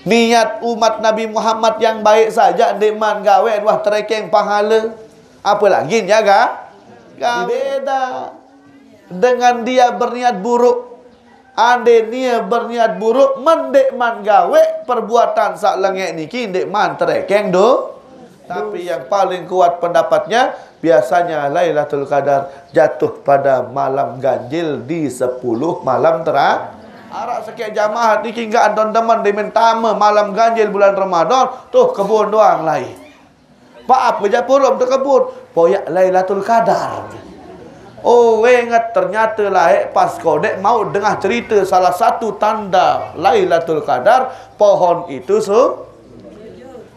Niat umat Nabi Muhammad yang baik saja nikmat gawe wah terekeng pahala. Apa lagi jaga? Beda dengan dia berniat buruk. Ande dia berniat buruk mendekman gawe perbuatan sak lengek niki ndekman terekeng do. Tapi yang paling kuat pendapatnya biasanya Lailatul Qadar jatuh pada malam ganjil di 10 malam terakhir. Arak sekian jamaah ni hingga teman-teman dimentama malam ganjil bulan Ramadan tuh kebun doang lain. Maaf kerja purum tu kebun. Poyak Lailatul Qadar. Oh, ingat ternyata lah pas kodek mau dengar cerita salah satu tanda Lailatul Qadar pohon itu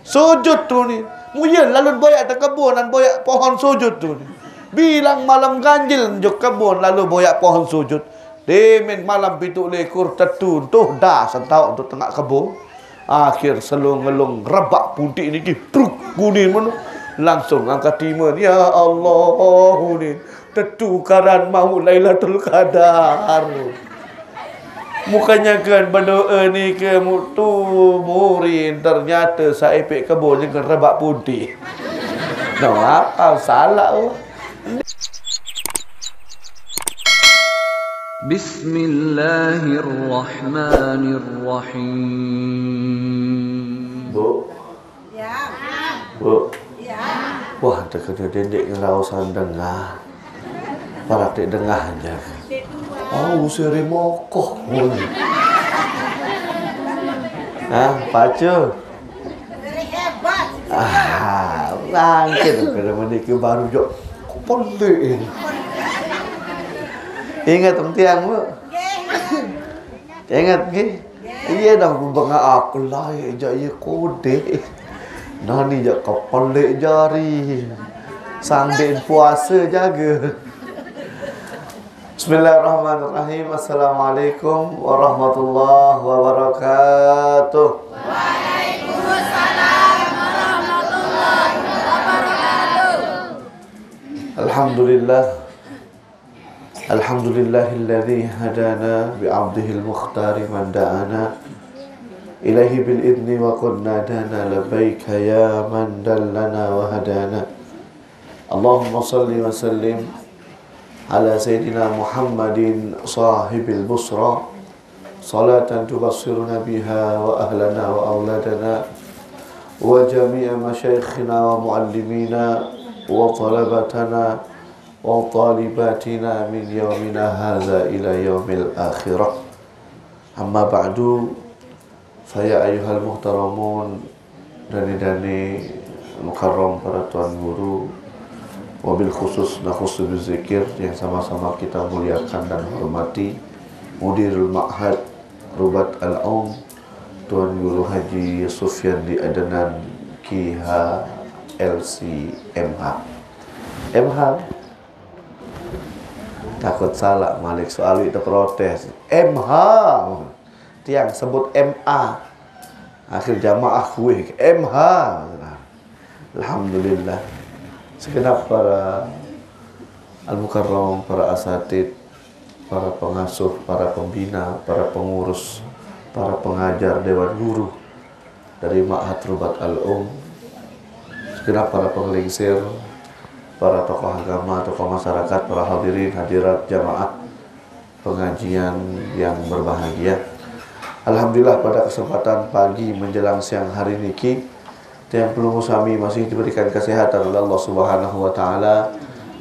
sujud tu ni. Muyal lalu boyak te kebun dan boyak pohon sujud tu ni. Bilang malam ganjil juk kebun lalu boyak pohon sujud. Demen malam pitu lekur tertuntuh dah sentau untuk tengah kebun. Akhir selung-ngelung rebak puntik ni truk kuning mana. Langsung angkat timan. Ya Allah ni tetukaran mau Lailatul Qadar. Mukanya kan berdoa ni ke mutu murin ternyata saipik kebun je rebak puntik. No apa salah oh. Bismillahirrahmanirrahim. Bu. Ya. Bu. Ya. Wah, terkena dendek ngerausan dengar. Parak dek dengar aja. Oh, seri mokoh. Baca. Dari hebat. Langkit kena menikah baru jok. Kok pelik ini. Ingat tiang bu? Ingat ke? Iya dah bengak aku lah je kode. Nah ni je kepalik jari. Sambil puasa jaga. Bismillahirrahmanirrahim. Assalamualaikum warahmatullahi wabarakatuh. Waalaikumsalam warahmatullahi wabarakatuh. Alhamdulillah. Alhamdulillahilladzi hadana bi'abdihil mukhtari man da'ana ilaihi bil idni wa qad nadana labbaika ya man dallana wa hadana. Allahumma salli wa sallim ala sayyidina Muhammadin sahibil busra salatan tubassiruna biha wa ahlana wa auladana wa jami'a masyaikhina wa muallimina wa talabatana wa talibatina min yaumina hadza ila yaumil akhirah. Amma ba'du, saya ayuhal muhtaramun dani-dani mukarram para tuan guru, wabil khusus nakhusus berzikir yang sama-sama kita muliakan dan hormati Mudirul Ma'had Rubat Al-Aum Tuan Guru Haji Sufyan di Adnan KH LC MH. MH takut salah Malik soal itu protes. MH tiang sebut MA akhir jamaah kuih MH. Alhamdulillah segenap para al-mukarram, para asatid, para pengasuh, para pembina, para pengurus, para pengajar dewan guru dari Ma'had Rubat Al-Um, segenap para penggelingsir, para tokoh agama, tokoh masyarakat, para hadirin hadirat jamaah pengajian yang berbahagia. Alhamdulillah pada kesempatan pagi menjelang siang hari niki yang pelungu kami masih diberikan kesehatan oleh Allah Subhanahu wa taala,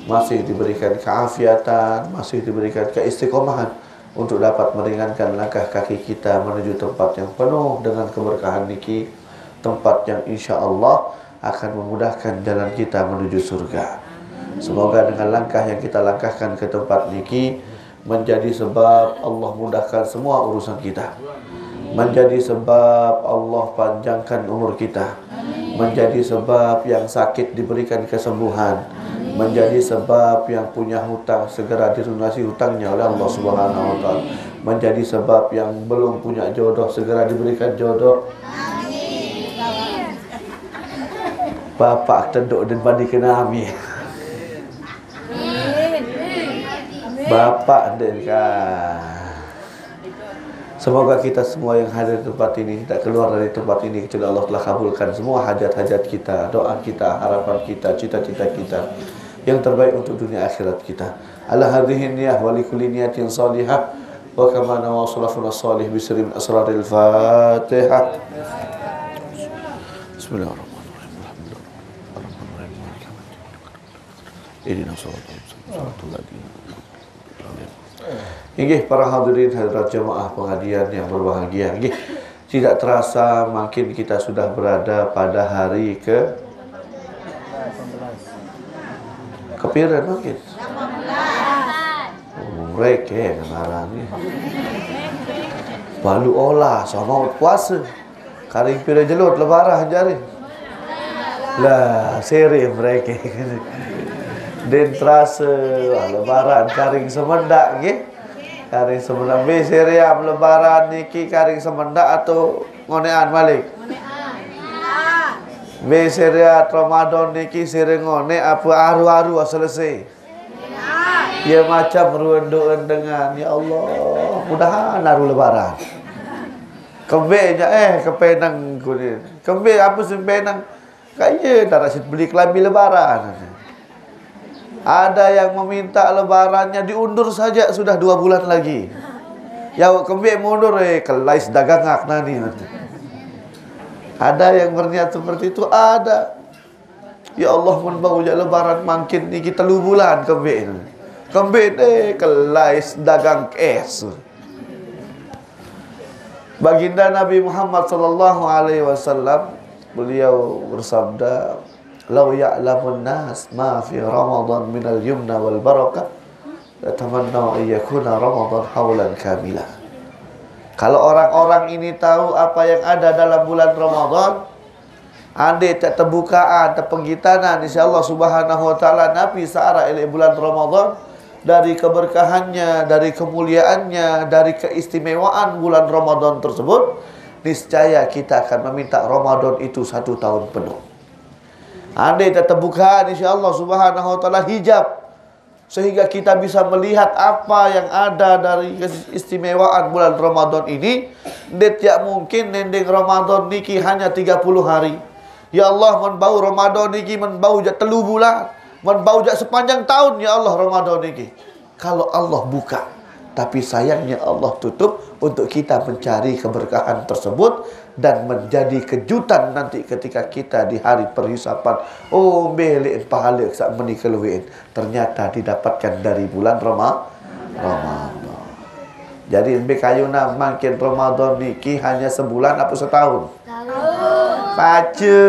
masih diberikan keafiatan, masih diberikan keistiqomahan untuk dapat meringankan langkah kaki kita menuju tempat yang penuh dengan keberkahan niki, tempat yang insya Allah akan memudahkan jalan kita menuju surga. Semoga dengan langkah yang kita langkahkan ke tempat niki menjadi sebab Allah mudahkan semua urusan kita, menjadi sebab Allah panjangkan umur kita, menjadi sebab yang sakit diberikan kesembuhan, menjadi sebab yang punya hutang segera dilunasi hutangnya oleh Allah Subhanahu wa taala, menjadi sebab yang belum punya jodoh segera diberikan jodoh. Bapak tenduk dan bandi kena amin. Bapak dan kan Semoga kita semua yang hadir di tempat ini, tidak keluar dari tempat ini kecuali Allah telah kabulkan semua hajat-hajat kita, doa kita, harapan kita, cita-cita kita, yang terbaik untuk dunia akhirat kita. Ala hadhihi niyah wa likulli niyatin salihah wa kama nawa salafun salih bi sirri min asraril Fatihah. Bismillahirrahmanirrahim. Ihdina shiratal mustaqim. Inggih para hadirin hadirat jemaah pengajian yang berbahagia. Inggih, tidak terasa makin kita sudah berada pada hari kepiran makin. Mereka ngarang ni. Balu olah sama puasa. Karing pira jelut lebarah jari. Lah, seri mereka. Den terasa lebaran karing semendak nggih. Karing semendak be seriam lebaran niki karing semendak atau ngonean balik. Be seriat Ramadan niki sering ngone apa aru-aru selesai. Ya macam rundo-rendengan ya Allah, mudahan aru lebaran. Kembe nya kepenang kunin. Kembe apa sempenang kaya tak nak beli kelambi lebaran. Ada yang meminta lebarannya diundur saja sudah 2 bulan lagi. Ya kembali mundur kelais dagangak nani. Ada yang berniat seperti itu, ada. Ya Allah mun bau jak lebaran makin ni kita 3 bulan kembali. Kembali kelais dagang es. Baginda Nabi Muhammad sallallahu alaihi wasallam beliau bersabda, "Lau ya'lamun nas ma fi Ramadan minal yumna wal barakah latamannaw an yakuna Ramadan haulan kamila." Kalau orang-orang ini tahu apa yang ada dalam bulan Ramadan, andai tak terbukaan, terpenggitanan insya-Allah Subhanahu wa taala nabi searah ila bulan Ramadan, dari keberkahannya, dari kemuliaannya, dari keistimewaan bulan Ramadan tersebut, niscaya kita akan meminta Ramadan itu 1 tahun penuh. Andai tak terbuka insya-Allah Subhanahu wa taala hijab sehingga kita bisa melihat apa yang ada dari keistimewaan bulan Ramadan ini, tidak mungkin nending Ramadan niki hanya 30 hari. Ya Allah, menbau Ramadan niki menbau jak 3 bulan, menbau jak sepanjang tahun ya Allah Ramadan niki. Kalau Allah buka, tapi sayangnya Allah tutup untuk kita mencari keberkahan tersebut dan menjadi kejutan nanti ketika kita di hari perhisapan. Oh, belik pahala sak meni keluin. Ternyata didapatkan dari bulan Ramadan. Jadi lebih kayuna makin Ramadan niki hanya sebulan apa setahun? Pacu.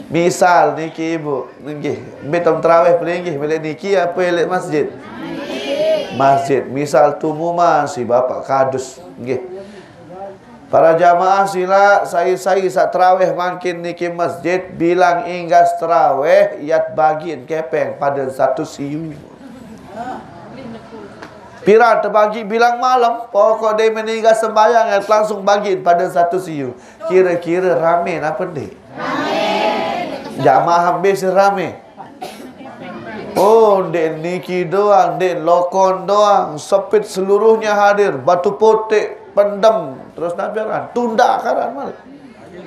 Misal niki ibu, nggih, betom tarawih pelingih balik niki apa balik masjid? Masjid. Misal tumuma si bapak kadus nggih. Para jamaah sila saya sak tarawih makin niki masjid bilang inggas tarawih yat bagiin kepeng pada 1 siu. Pira terbagi bilang malam, pokok dia meninggal sembahyang langsung bagiin pada 1 siu. Kira-kira rame apa dek? Jamaah habis rame. Oh, dek niki doang, dek lokon doang, sepit seluruhnya hadir, batu putih, pendem, terus nabiaran, tunda karan malik.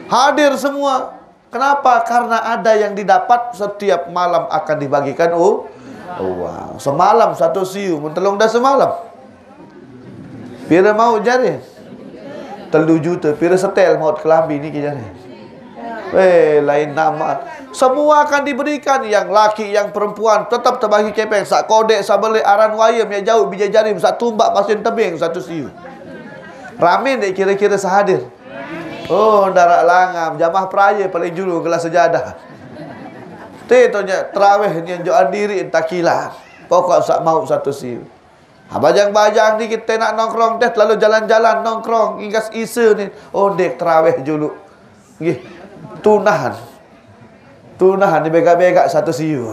Hadir semua. Kenapa? Karena ada yang didapat setiap malam akan dibagikan uang. Semalam 1 siu, mentelung dah semalam. Pira mau jari? 3 juta, pira setel mau kelambi ni jari. Lain nama. Semua akan diberikan, yang laki, yang perempuan, tetap terbagi kepeng. Sak kodek, sak belik, aran wayam, yang jauh, bija jarim, sak tumbak, pasin tebing, 1 siu. Ramin dek kira-kira sehadir. Oh, darak langam, jamaah peraya paling julu gelas sejadah. Tonya terawih yang joan diri takilan. Pokok sak mau 1 siu. Bajang-bajang ni kita nak nongkrong teh lalu jalan-jalan nongkrong hingga isa ni. Oh, dek terawih julu. Nggih. Tunahan dibegak-begak 1 siu.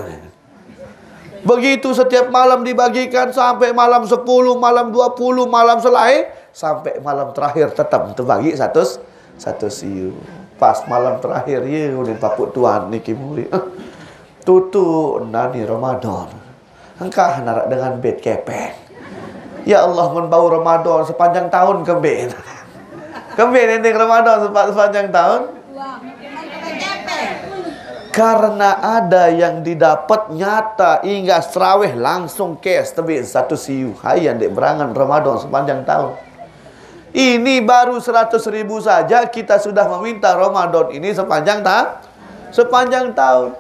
Begitu setiap malam dibagikan sampai malam 10, malam 20, malam selai, sampai malam terakhir tetap terbagi 1 siu. Pas malam terakhir ye ulin paput tuan niki muli. Tutu nani Ramadan. Engkau narak dengan bet kepeng. Ya Allah, mun bau Ramadan sepanjang tahun kembali. Kembali ending Ramadan sepanjang tahun. Karena ada yang didapat nyata hingga serawih langsung cash tapi satu siu. Hai yang dek berangan Ramadan sepanjang tahun. Ini baru 100.000 saja kita sudah meminta Ramadan ini sepanjang tahun.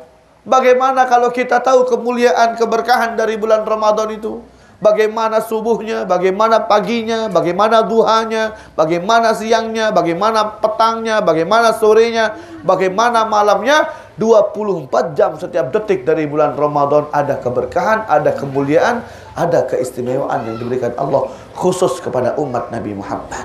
Bagaimana kalau kita tahu kemuliaan keberkahan dari bulan Ramadan itu? Bagaimana subuhnya, bagaimana paginya, bagaimana duhanya, bagaimana siangnya, bagaimana petangnya, bagaimana sorenya, bagaimana malamnya. 24 jam setiap detik dari bulan Ramadan ada keberkahan, ada kemuliaan, ada keistimewaan yang diberikan Allah khusus kepada umat Nabi Muhammad.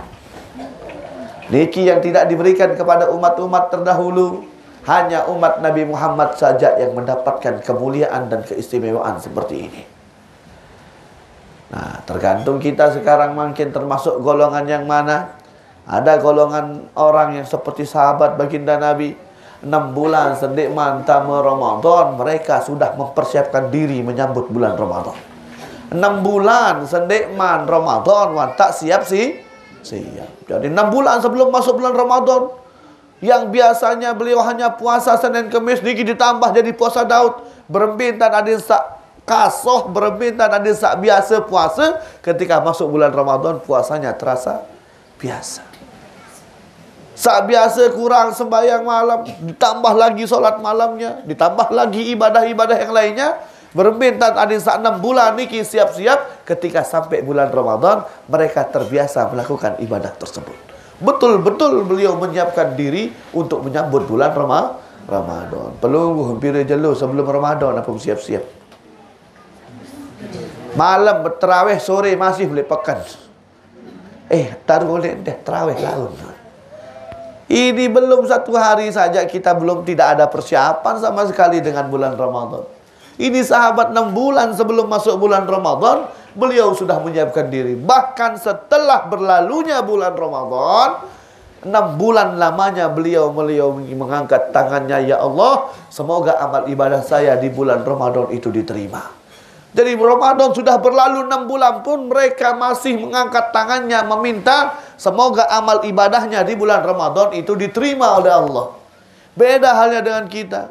Niki yang tidak diberikan kepada umat-umat terdahulu. Hanya umat Nabi Muhammad saja yang mendapatkan kemuliaan dan keistimewaan seperti ini. Nah, tergantung kita sekarang makin termasuk golongan yang mana. Ada golongan orang yang seperti sahabat baginda Nabi. 6 bulan sendikman tamu Ramadan, mereka sudah mempersiapkan diri menyambut bulan Ramadan. 6 bulan sendikman Ramadan, tak siap siap. Jadi 6 bulan sebelum masuk bulan Ramadan, yang biasanya beliau hanya puasa Senin Kemis, niki ditambah jadi puasa Daud. Berembintan ada sak kasoh, berembintan ada sak biasa puasa. Ketika masuk bulan Ramadan, puasanya terasa biasa. Sak biasa kurang sembahyang malam, ditambah lagi solat malamnya, ditambah lagi ibadah-ibadah yang lainnya. Berbintan ada sak 6 bulan niki siap-siap. Ketika sampai bulan Ramadan, mereka terbiasa melakukan ibadah tersebut. Betul-betul beliau menyiapkan diri untuk menyambut bulan Ramadan. Pelunggu hampir jelu sebelum Ramadan apa siap-siap. Malam terawih, sore masih boleh pekan. Taruh boleh deh terawih laun. Ini belum 1 hari saja kita belum tidak ada persiapan sama sekali dengan bulan Ramadan. Ini sahabat 6 bulan sebelum masuk bulan Ramadan, beliau sudah menyiapkan diri. Bahkan setelah berlalunya bulan Ramadan, 6 bulan lamanya beliau mengangkat tangannya, ya Allah, semoga amal ibadah saya di bulan Ramadan itu diterima. Jadi Ramadan sudah berlalu 6 bulan pun mereka masih mengangkat tangannya meminta semoga amal ibadahnya di bulan Ramadan itu diterima oleh Allah. Beda halnya dengan kita.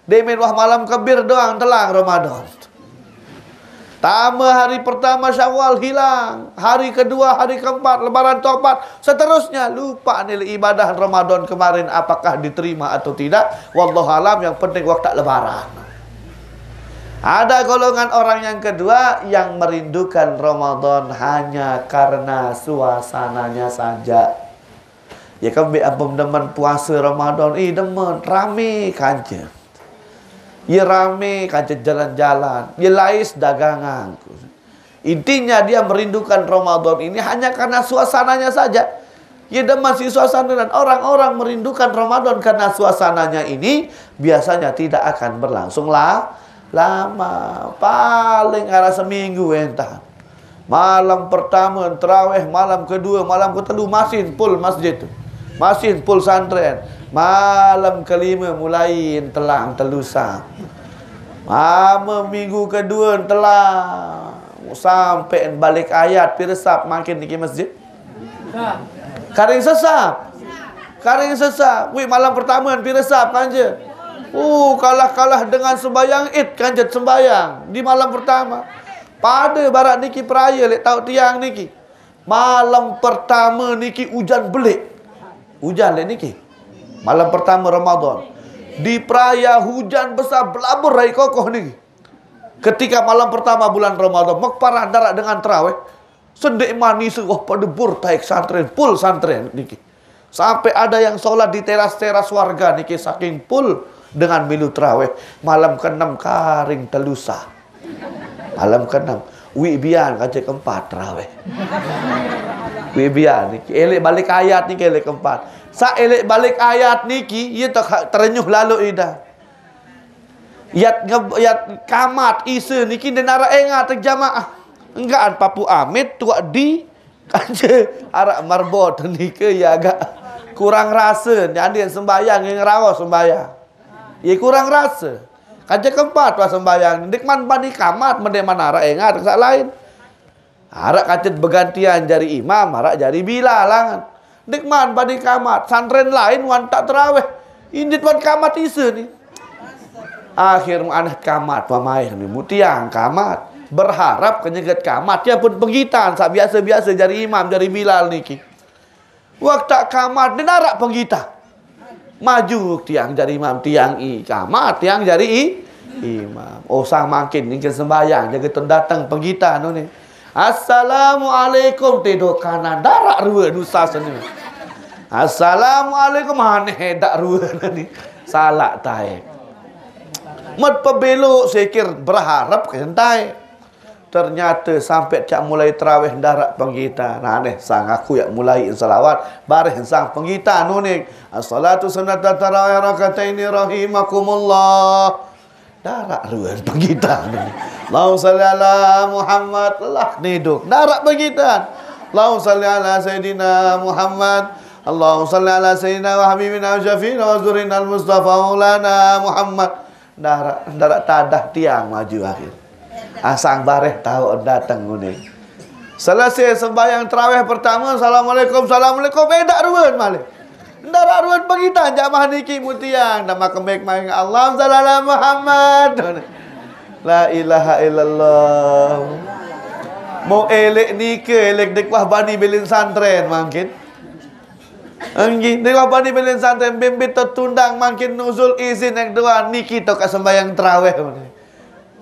Demen wah malam kebir doang telang Ramadan. Hari pertama Syawal hilang, hari kedua, hari keempat Lebaran topat, seterusnya lupa nilai ibadah Ramadan kemarin apakah diterima atau tidak. Wallahu alam, yang penting waktu Lebaran. Ada golongan orang yang kedua yang merindukan Ramadan hanya karena suasananya saja. Ya kan abang demen puasa Ramadan, demen rame kanja. Ya rame kanja jalan-jalan, ya lais dagangan. Intinya dia merindukan Ramadan ini hanya karena suasananya saja. Ya demen si suasana, dan orang-orang merindukan Ramadan karena suasananya ini biasanya tidak akan berlangsung lama, paling arah seminggu entah. Malam pertama terawih, malam kedua, malam ketiga masih full masjid tu, masih full santren. Malam kelima mulai telang telusa. Minggu kedua telang sampai balik ayat piresap makin di masjid. Karing sesap. Malam pertama piresap kanja. Kalah dengan sembayang Id kanjat sembayang di malam pertama. Pada barat niki peraya lek tahu tiang niki. Malam pertama niki hujan belik. Hujan lek niki. Malam pertama Ramadan. Di peraya hujan besar belabur rai kokoh niki. Ketika malam pertama bulan Ramadan makparah darat dengan tarawih. Sendek manis pada bur taik santren, full santren niki. Sampai ada yang sholat di teras-teras warga niki saking full dengan milu terawih. Malam ke-6 karing telusa. Malam ke-6 wibian kaca keempat terawih. Wibian niki elek balik ayat niki elek keempat. Sa elek balik ayat niki ia terenyuh lalu ida. Yat kamat isa niki denara engat terjamaah. Enggaan papu amit tuak di kaca arak marbot niki ya agak kurang rasa. Ada yang sembahyang yang rawas sembahyang. Ya kurang rasa. Kaca keempat pas sembahyang. Dikman bani kamat mendeman arah engat sak lain. Harak kacet bergantian jari imam, harak jari bilalangan. Nikman pada kamat, santren lain wan tak terawih. Indit wan kamat isa ni. Akhir anak kamat pamain ni mutiang kamat. Berharap kenyegat kamat ya pun penggitan sak biasa-biasa jari imam jari bilal niki. Waktu kamat denarak penggita. Maju tiang jari imam tiang kamat tiang jari imam. Oh sang makin ni sembahyang jaga datang penggita nu ni. Assalamualaikum tidur kanan darak rua dusa seni. Assalamualaikum aneh dak rua ni. Salah tai. Mat pebelok sekir berharap kentai. Ternyata sampai cak mulai terawih darat penggita. Nah aneh sang aku yang mulai salawat bareh sang penggita nu ni. As-salatu sunnatan tarawih rakataini rahimakumullah. Darat ruan penggita nu. Allahumma shalli ala Muhammad lah niduk. Darat penggita. Allahumma shalli ala sayidina Muhammad. Allahumma shalli ala sayyidina wa habibina wa syafiina wa zurina al-mustafa maulana Muhammad. Darat tadah tiang maju akhir. Asang bareh tahu datang ni. Selesai sembahyang tarawih pertama, assalamualaikum, assalamualaikum. Dak ruan malih. Ndak ruan pengitan jamaah niki mutiang nama kembek maing Allah sallallahu Muhammad. La ilaha illallah. Mau elek nike elek dekwah bani belin santren mungkin. Anggi dekwah bani belin santren bimbit tertundang mungkin nuzul izin yang dua niki tok sembahyang tarawih.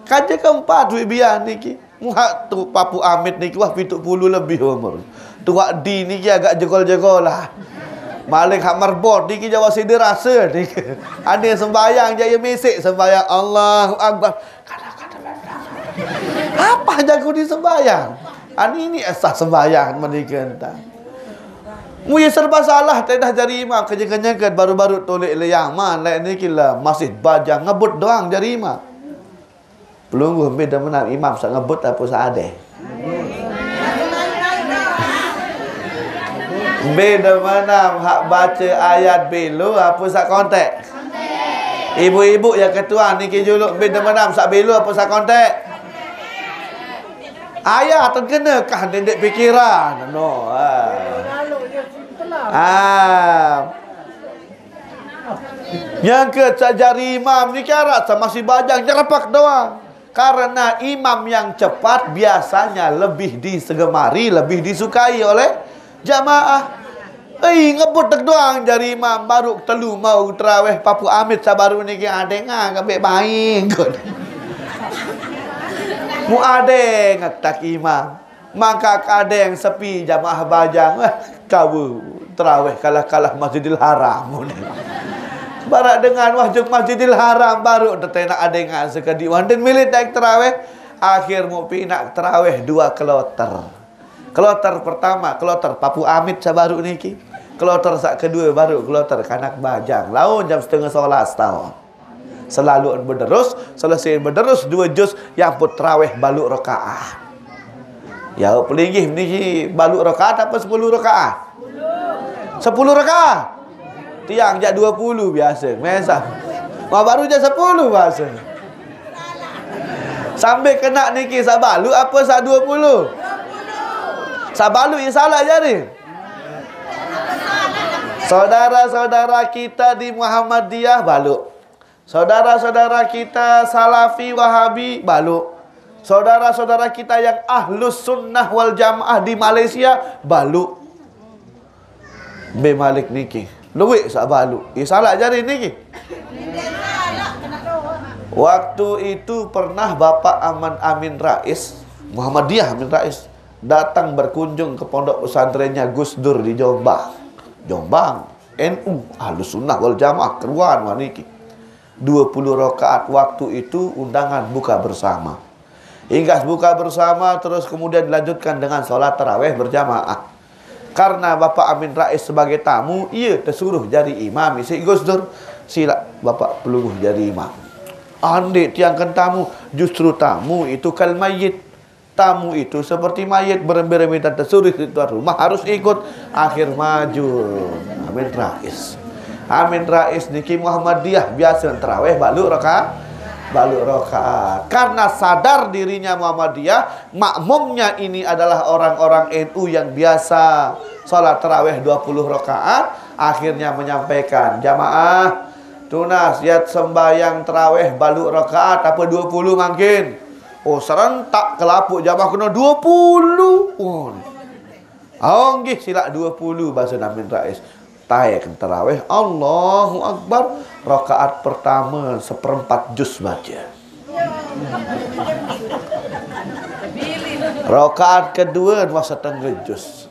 Kaja keempat duit biar niki. Muhak tu Papu Amit niki wah 70 lebih umur. Tuak di niki agak jegol-jegol lah. Malik hak marbot niki Jawa sidi rasa niki. Ada sembahyang jaya mesek sembahyang Allahu Akbar. Apa jago di sembahyang? Ini asah sembahyang mereka entah. Mu ya serba salah tedah jari imam kerja-kerja baru-baru tolek leyang man lain niki lah masjid bajang ngebut doang jari imam. Pelungguh beda menang imam sak ngebut apa sak ade. Beda menang hak baca ayat belu apa sak kontek. Ibu-ibu yang ketua niki juluk beda menang sak belu apa sak kontek. Ayat terkena kah dendek fikiran. No. Yang ke jari imam ni kira masih bajang nyerapak doang. Karena imam yang cepat biasanya lebih disegemari, lebih disukai oleh jamaah. Ngebut tek doang jari imam baru telu mau tarawih Papu Amit sabaru niki adeng kabeh baing. Mu adeng tak imam. Maka kadeng sepi jamaah bajang. Kau tarawih kalah-kalah Masjidil Haram. Barak dengan wajib Masjidil Haram baru tetena adengan sekadi wanden milit naik tarawih akhir mu pinak tarawih 2 kloter. Kloter pertama kloter Papu Amit sabaru niki. Kloter sak kedua baru kloter kanak bajang. Laun jam 10:30 tahun. Selalu berderus, selesai berderus 2 juz yang pun tarawih baluk rakaat. Ya pelinggih niki baluk rakaat apa 10 rakaat? 10 rakaat. Tiang jak 20 biasa. Mesah. Wah baru jak 10 biasa. Sampai kena niki sabalu apa sak 20? Sabalu ya salah jadi. Saudara-saudara kita di Muhammadiyah balu. Saudara-saudara kita Salafi Wahabi balu. Saudara-saudara kita yang Ahlus Sunnah wal Jamaah di Malaysia balu. Be Malik niki. Luwik sak balu. Salah jari niki. Waktu itu pernah Bapak Amin Rais, Muhammadiyah Amin Rais, datang berkunjung ke pondok pesantrennya Gus Dur di Jombang. Jombang, NU, Ahlus Sunnah wal Jamaah keruan waniki. 20 rakaat waktu itu undangan buka bersama. Hingga buka bersama terus kemudian dilanjutkan dengan sholat tarawih berjamaah. Karena Bapak Amin Rais sebagai tamu, ia tersuruh jadi imam. Isi Gus Dur, sila Bapak peluluh jadi imam. Andai tiangkan tamu, justru tamu itu kal mayit. Tamu itu seperti mayit berembi-rembi dan tersuruh di tuan rumah harus ikut. Akhir maju Amin Rais. Amin Rais niki Muhammadiyah biasa tarawih baluk rakaat. Balu rakaat. Karena sadar dirinya Muhammadiyah, makmumnya ini adalah orang-orang NU yang biasa salat tarawih 20 rakaat, akhirnya menyampaikan, jamaah tunas yat sembayang tarawih balu rakaat apa 20 mungkin. Oh, serentak kelapuk jamaah kena 20. Oh. Nggih sila 20 bahasa Namin Rais. Taik tarawih Allahu Akbar, rakaat pertama 1/4 juz baca. Rakaat kedua 2,5 juz.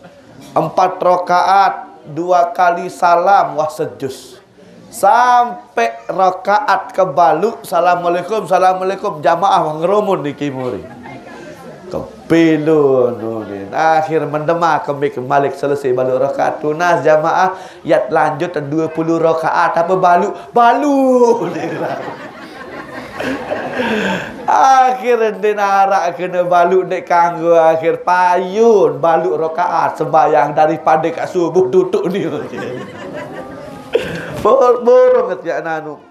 4 rakaat 2 kali salam wah sejuz. Sampai rakaat kebalu assalamualaikum assalamualaikum jamaah ngerumun di kimuri. Kepilun nunin. Akhir mendemah kembali selesai balu rakaat tunas jamaah yat lanjut 20 rakaat apa balu akhir dinara kena balu dek kanggo akhir payun balu rakaat sembayang daripada kat subuh duduk ni borong ya nanu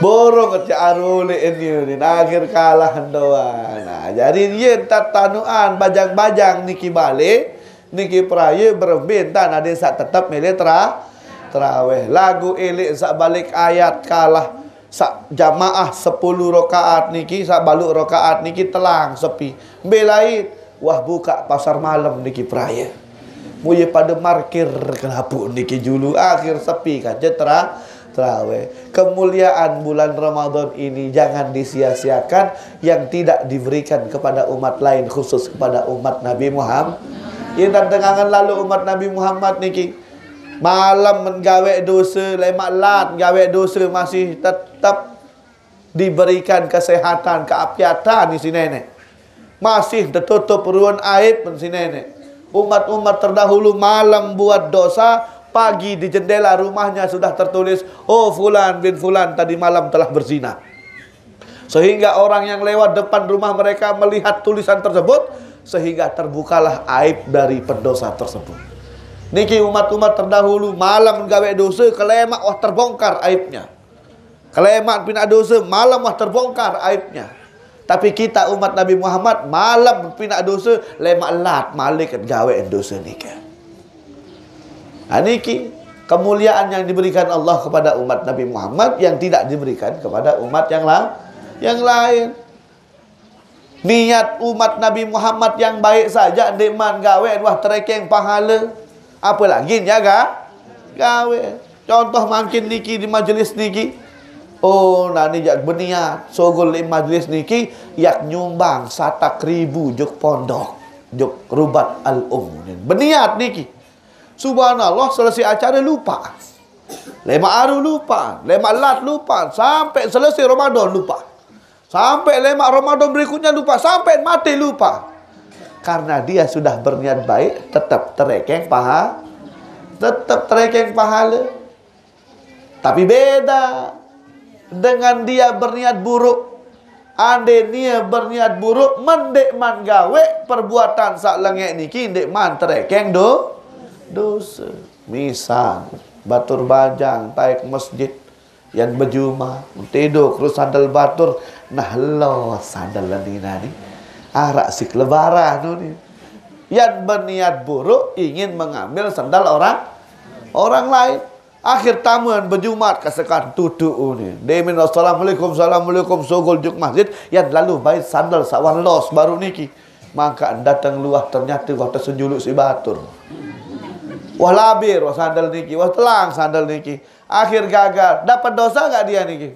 borong ya arule ini akhir kalah doa. Nah jadi yen tatanuan bajang-bajang niki balik niki peraya berbintan ada sak tetap milih tarawih lagu elik sak balik ayat kalah sak jamaah 10 rakaat niki sak baluk rakaat niki telang sepi belain wah buka pasar malam niki peraya muye pada markir kelapuk niki julu akhir sepi kan tarawih. Kemuliaan bulan Ramadan ini jangan disia-siakan yang tidak diberikan kepada umat lain khusus kepada umat Nabi Muhammad. Yang tantangan lalu umat Nabi Muhammad niki malam menggawe dosa lemak lat gawe dosa masih tetap diberikan kesehatan keapiatan di sini nenek. Masih tertutup ruang aib di sini nenek. Umat-umat terdahulu malam buat dosa, pagi di jendela rumahnya sudah tertulis, oh fulan bin fulan tadi malam telah berzina. Sehingga orang yang lewat depan rumah mereka melihat tulisan tersebut, sehingga terbukalah aib dari pendosa tersebut. Niki umat-umat terdahulu malam gawe dosa, kelemak wah terbongkar aibnya. Kelemak pina dosa, malam wah terbongkar aibnya. Tapi kita umat Nabi Muhammad malam pina dosa, lemak lat malaikat gawe dosa nikah. Niki kemuliaan yang diberikan Allah kepada umat Nabi Muhammad yang tidak diberikan kepada umat yang lain. Niat umat Nabi Muhammad yang baik saja deman gawe wah terekeng pahala. Apalagi jaga gawe. Contoh makin niki di majelis niki. Oh, nani jak berniat sogol di majelis niki yak nyumbang 100.000 juk pondok, juk rubat al-um. Berniat niki. Subhanallah selesai acara lupa. Lemak aru lupa, lemak lat lupa, sampai selesai Ramadan lupa. Sampai lemak Ramadan berikutnya lupa, sampai mati lupa. Karena dia sudah berniat baik, tetap terekeng pahala. Tetap terekeng pahala. Tapi beda dengan dia berniat buruk. Ande dia berniat buruk, mendek man gawe perbuatan sak lengek niki ndek man terekeng dosa. Misal batur bajang taik masjid yang berjumah tidur terus sandal batur nah lo sandal nani arak sik lebaran ni yang berniat buruk ingin mengambil sandal orang lain. Akhir tamuan berjumat kasekan tutup ni demin assalamualaikum assalamualaikum sogol juk masjid yang lalu baik sandal sawan los baru niki maka datang luah ternyata wah tersenjuluk si batur. Wah labir, wah sandal niki, wah telang sandal niki. Akhir gagal, dapat dosa gak dia niki?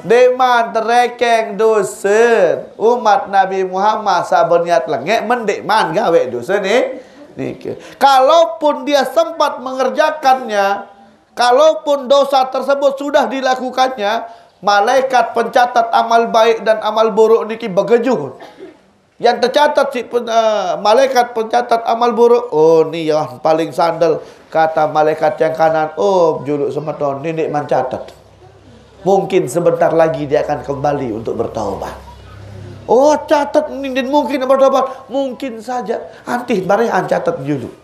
Deman terekeng dosa. Umat Nabi Muhammad saberniat lengek mendekman gawe dosa niki. Kalaupun dia sempat mengerjakannya, kalaupun dosa tersebut sudah dilakukannya, malaikat pencatat amal baik dan amal buruk niki begejuh. Yang tercatat si malaikat pencatat amal buruk. Oh ni yang paling sandal. Kata malaikat yang kanan. Oh juluk semeton. Ni mencatat. Mungkin sebentar lagi dia akan kembali untuk bertaubat. Oh catat ni mungkin bertaubat. Mungkin saja. Antih barang catat juluk.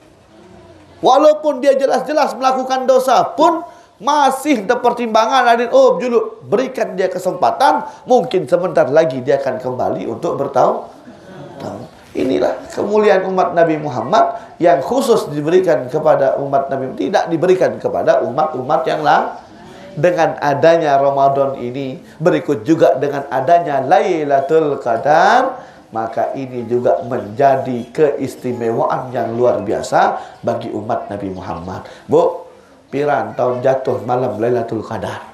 Walaupun dia jelas-jelas melakukan dosa pun masih ada pertimbangan adin, oh juluk, berikan dia kesempatan, mungkin sebentar lagi dia akan kembali untuk bertahun-tahun. Inilah kemuliaan umat Nabi Muhammad yang khusus diberikan kepada umat Nabi, tidak diberikan kepada umat-umat yang lain. Dengan adanya Ramadan ini, berikut juga dengan adanya Lailatul Qadar, maka ini juga menjadi keistimewaan yang luar biasa bagi umat Nabi Muhammad. Bu, piran tahun jatuh malam Lailatul Qadar?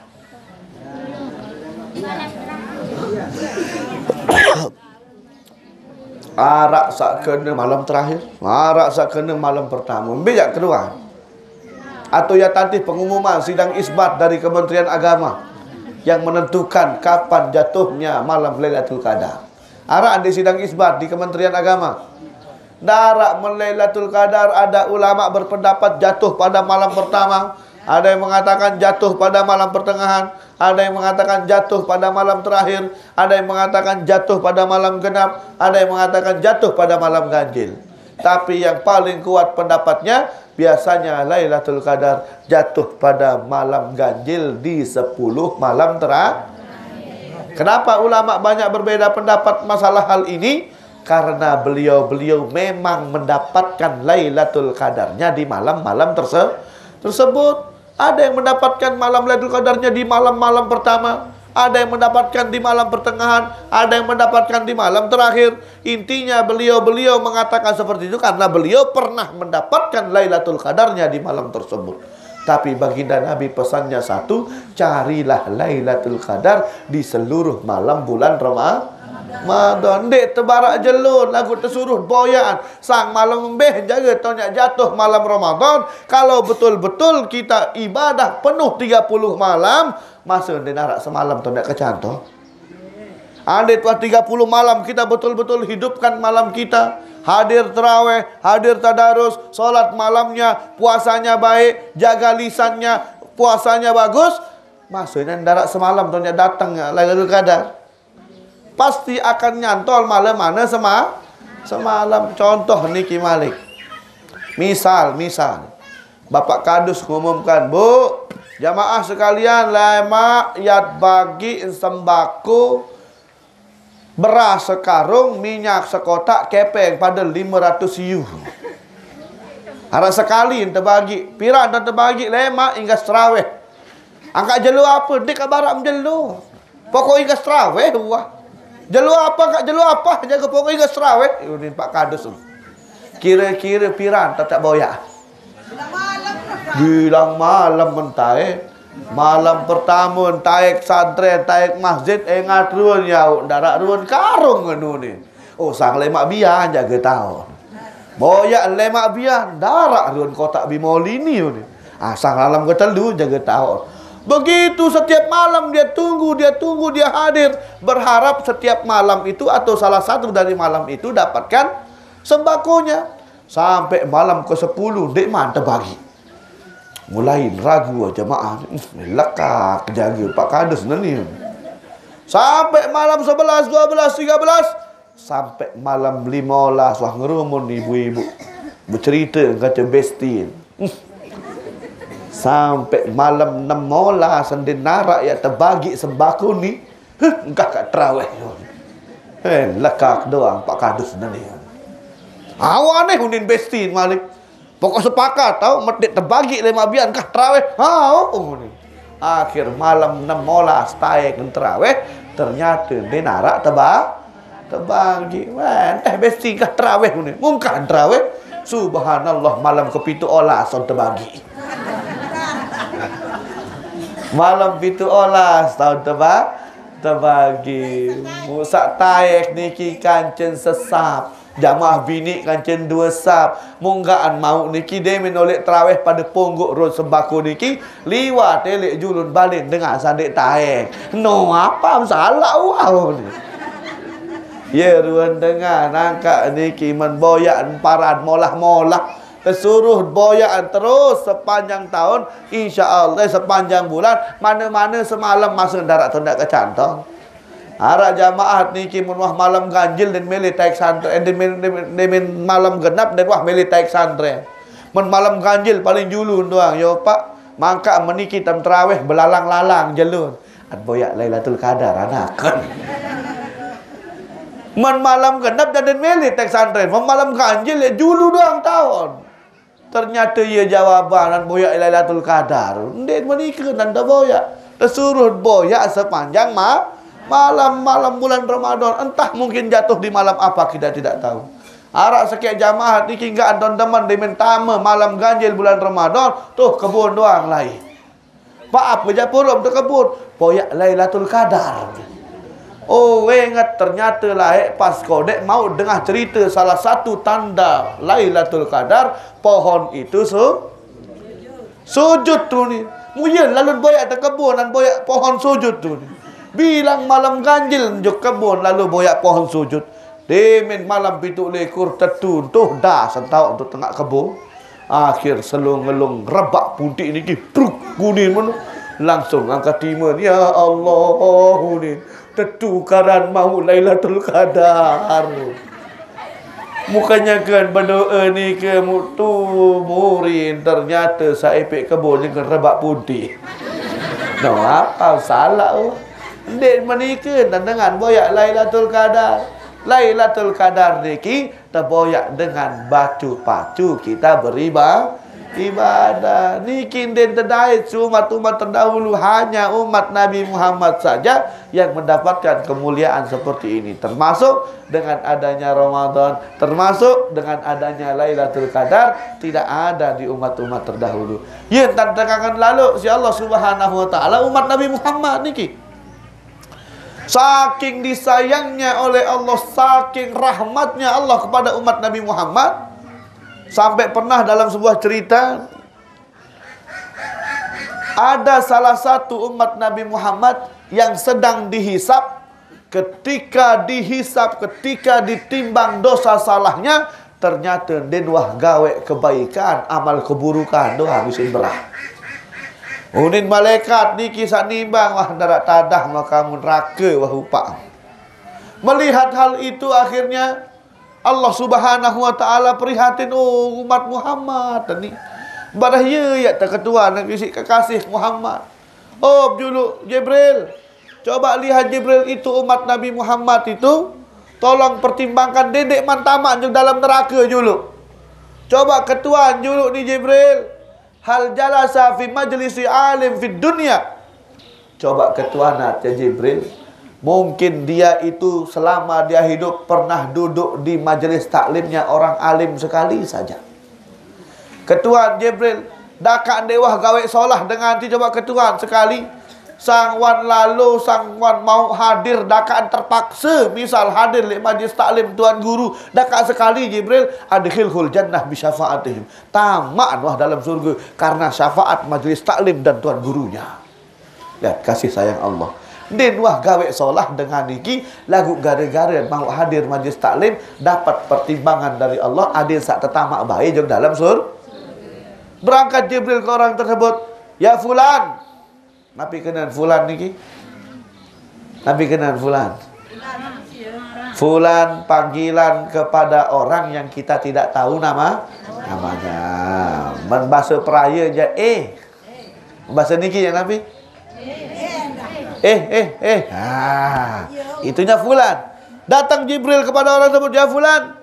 Arak sak kena malam terakhir, arak sak kena malam pertama, bijak kedua. Atau ya nanti pengumuman sidang isbat dari Kementerian Agama yang menentukan kapan jatuhnya malam Lailatul Qadar. Arak di sidang isbat di Kementerian Agama. Darak Lailatul Qadar, ada ulama berpendapat jatuh pada malam pertama, ada yang mengatakan jatuh pada malam pertengahan, ada yang mengatakan jatuh pada malam terakhir, ada yang mengatakan jatuh pada malam genap, ada yang mengatakan jatuh pada malam ganjil. Tapi yang paling kuat pendapatnya, biasanya Lailatul Qadar jatuh pada malam ganjil di 10 malam terakhir. Kenapa ulama banyak berbeda pendapat masalah hal ini? Karena beliau-beliau memang mendapatkan Lailatul Qadarnya di malam-malam tersebut. Ada yang mendapatkan malam Lailatul Qadarnya di malam-malam pertama, ada yang mendapatkan di malam pertengahan, ada yang mendapatkan di malam terakhir. Intinya beliau-beliau mengatakan seperti itu karena beliau pernah mendapatkan Lailatul Qadarnya di malam tersebut. Tapi baginda Nabi pesannya satu, carilah Lailatul Qadar di seluruh malam bulan Ramadan. Dek tebarak jelun, lagu tersuruh boyaan. Sang malam membeh jaga tonyak jatuh malam Ramadan. Kalau betul-betul kita ibadah penuh 30 malam, masa dia narak semalam tonyak kecantoh. Ada tuah 30 malam kita betul-betul hidupkan malam kita. Hadir terawih, hadir tadarus, solat malamnya, puasanya baik, jaga lisannya, puasanya bagus. Maksudnya darat semalam tonyak datang Lailatul Qadar, pasti akan nyantol malam mana semalam. Contoh Niki Malik. Misal Bapak Kadus mengumumkan, Bu, jamaah sekalian, lema yat bagi sembako beras sekarung, minyak sekotak, kepeng pada 500 siu. Harap sekali terbagi, piran dan terbagi lema hingga seraweh. Angkat jelu apa? Dik kabarak menjelu. Pokok hingga seraweh wah. Jelu apa kak jelu apa? Jaga pokok hingga seraweh. Ini Pak Kadus. Kira-kira piran tak boyak. Bilang malam mentai. Malam pertama taik santren, taik masjid, ingat ruan yau, darak ruan karung anu ni. Oh sang lemak bian jaga tahu. Boyak lemak bian, darak ruan kotak bimoli ni ni. Sang alam ketelu jaga tahu. Begitu setiap malam dia tunggu, dia hadir, berharap setiap malam itu atau salah satu dari malam itu dapatkan sembakonya. Sampai malam ke-10 dek mantap bagi. Mulai ragu jemaah, lekak jaga Pak Kadus ni. Sampai malam 11, 12, 13, sampai malam 15 wah ngerumun ibu-ibu bercerita kata bestin. Sampai malam 16 sendin narak ya terbagi sembako ni. Engkau kat terawih. Lekak doang Pak Kadus ni. Awak ni undin bestin Malik. Pokok sepakat tahu medit terbagi 5 bian kah terawih. Ni. Akhir malam 16 taik terawih, ternyata dia narak terbagi. Teh besti kah terawih ni. Mungkin terawih. Subhanallah malam ke-7 olah son terbagi. Malam 7 olah tahun terbagi. Musak taik niki kancen sesap. Jamaah bini kancen 2 sap. Munggaan mau niki dia menolak terawih pada ponggok road sembako niki. Liwat telek julun balik dengar sadik taek. No apa salah wow ni. Ya ruan dengar nangka niki menboyak paran molah-molah. Tersuruh boyaan terus sepanjang tahun. InsyaAllah sepanjang bulan. Mana-mana semalam masa darat tu nak kecantong. Harap jamaah niki mun wah malam ganjil dan milih taik santren, dan malam genap dan wah milih taik santren. Mun malam ganjil paling julun doang. Yo Pak, Maka meniki tam terawih belalang-lalang jelun. Ad boyak Lailatul Qadar anakan. Man malam genap dan meli tek santren. Malam ganjil ya julu doang tahun. Ternyata ia jawaban dan boyak Lailatul Qadar. Ndek menikah dan dah boyak. Tersuruh boyak sepanjang malam bulan Ramadan. Entah mungkin jatuh di malam apa kita tidak tahu. Arak sekian jamaah ni hingga teman-teman dimentama malam ganjil bulan Ramadan. Tuh kebun doang lain. Pak apa je purum tu kebun. Boyak Lailatul Qadar. Oh ingat ternyata lah pas kodek mau dengar cerita salah satu tanda Lailatul Qadar. Pohon itu sujud tu ni. Mungkin lalu boyak te kebun dan boyak pohon sujud tu ni. Bilang malam ganjil juk kebun lalu boyak pohon sujud. Demen malam pituk lekur tetun tuh dah sentau untuk tengah kebun. Akhir selung-ngelung rebak putih ni ki pruk kuning mana. Langsung angkat timan. Ya Allah ni tetukaran mau Lailatul Qadar. Mukanya kan berdoa ni ke mutu murin ternyata saipik kebun ni kan rebak putih. No apa salah oh. Dek menikah dan dengan boyak Lailatul Qadar. Lailatul Qadar niki terboyak dengan batu pacu kita ibadah. Niki den terdait umat-umat terdahulu hanya umat Nabi Muhammad saja yang mendapatkan kemuliaan seperti ini. Termasuk dengan adanya Ramadan, termasuk dengan adanya Lailatul Qadar tidak ada di umat-umat terdahulu. Ya tantangan lalu si Allah Subhanahu wa taala umat Nabi Muhammad niki saking disayangnya oleh Allah, saking rahmatnya Allah kepada umat Nabi Muhammad, sampai pernah dalam sebuah cerita ada salah satu umat Nabi Muhammad yang sedang dihisap. Ketika dihisap, ketika ditimbang dosa salahnya, ternyata denwah gawe kebaikan, amal keburukan doang bisa berah. Unin malaikat ni kisah nimbang wah darat tadah makamu neraka wah upak. Melihat hal itu akhirnya Allah Subhanahu wa taala prihatin umat Muhammad ni. Badah ya terketua nak isi kekasih Muhammad. Oh julu Jibril. Coba lihat Jibril itu umat Nabi Muhammad itu tolong pertimbangkan dedek mantamak dalam neraka julu. Coba ketua julu ni Jibril. Hal jalasa fi majlisi alim fi dunia. Coba ketua nak ya Jibril. Mungkin dia itu selama dia hidup pernah duduk di majlis taklimnya orang alim sekali saja. Ketua Jibril, dakak dewah gawe solah dengan ti coba ketua sekali. Sang wan lalu, sang wan mau hadir dakak terpaksa. Misal hadir di majlis taklim tuan guru, dakak sekali Jibril adkhilhul jannah bi syafaatihim. Tamak wah dalam surga karena syafaat majlis taklim dan tuan gurunya. Lihat kasih sayang Allah. Den wah gawe solah dengan niki lagu gara-gara mau hadir majlis taklim dapat pertimbangan dari Allah adil sak tetamak bae jeung dalam surga. Berangkat Jibril ke orang tersebut, ya fulan. Nabi kenal fulan niki. Nabi kenal fulan. Fulan panggilan kepada orang yang kita tidak tahu namanya. Bahasa peraya je bahasa niki ya Nabi. Itunya fulan. Datang Jibril kepada orang tersebut, ya fulan,